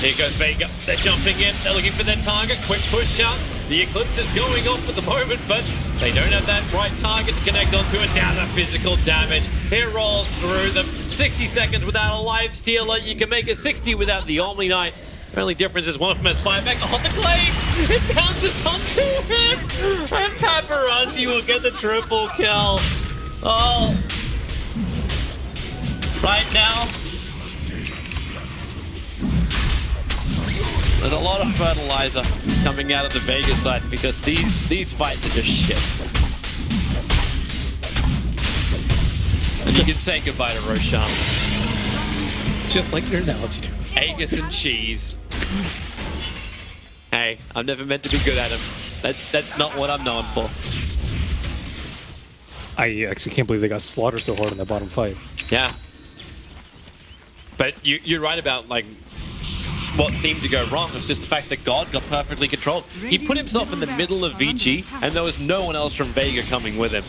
here goes Vega. They're jumping in. They're looking for their target. Quick push out. The Eclipse is going off at the moment, but they don't have that right target to connect onto it. Now the physical damage. It rolls through them. 60 seconds without a life stealer. You can make it 60 without the Omni Knight. The only difference is one of them has buyback on the Glaive. It bounces onto him. And Paparazzi will get the triple kill. Oh. Right now, there's a lot of fertilizer coming out of the Vega side because these fights are just shit. And you can say goodbye to Roshan. just like your analogy. Agus and cheese. Hey, I'm never meant to be good at him. That's not what I'm known for. I actually can't believe they got slaughtered so hard in that bottom fight. Yeah. But you're right about, like, what seemed to go wrong was just the fact that God got perfectly controlled. He put himself in the middle of Vici, and there was no one else from Vega coming with him.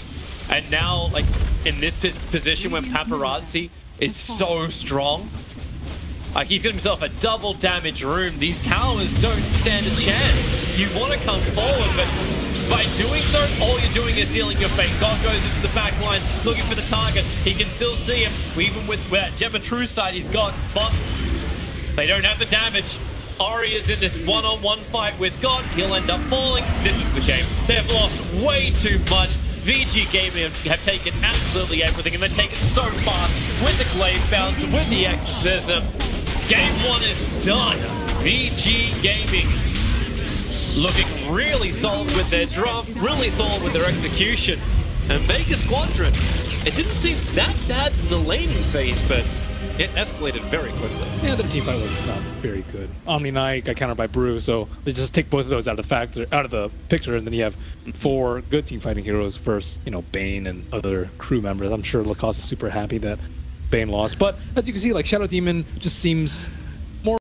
And now, like, in this position when Paparazzi is so strong, like, he's got himself a double damage room. These towers don't stand a chance. You want to come forward, but by doing so, all you're doing is sealing your fate. God goes into the back line, looking for the target. He can still see him, even with Gemma True's side he's got, but they don't have the damage. Ori is in this one-on-one fight with God. He'll end up falling. This is the game. They've lost way too much. VG Gaming have taken absolutely everything, and they've taken so fast with the Glaive bounce, with the Exorcism. Game 1 is done. VG Gaming looking really solid with their draft, really solid with their execution. And Vega Squadron, it didn't seem that bad in the laning phase, but it escalated very quickly. Yeah, the team fight was not very good. Omni Knight got countered by Brew, so they just take both of those out of the picture, and then you have 4 good team fighting heroes versus, you know, Bane and other crew members. I'm sure Lacoste is super happy that Bane lost, but as you can see, like Shadow Demon just seems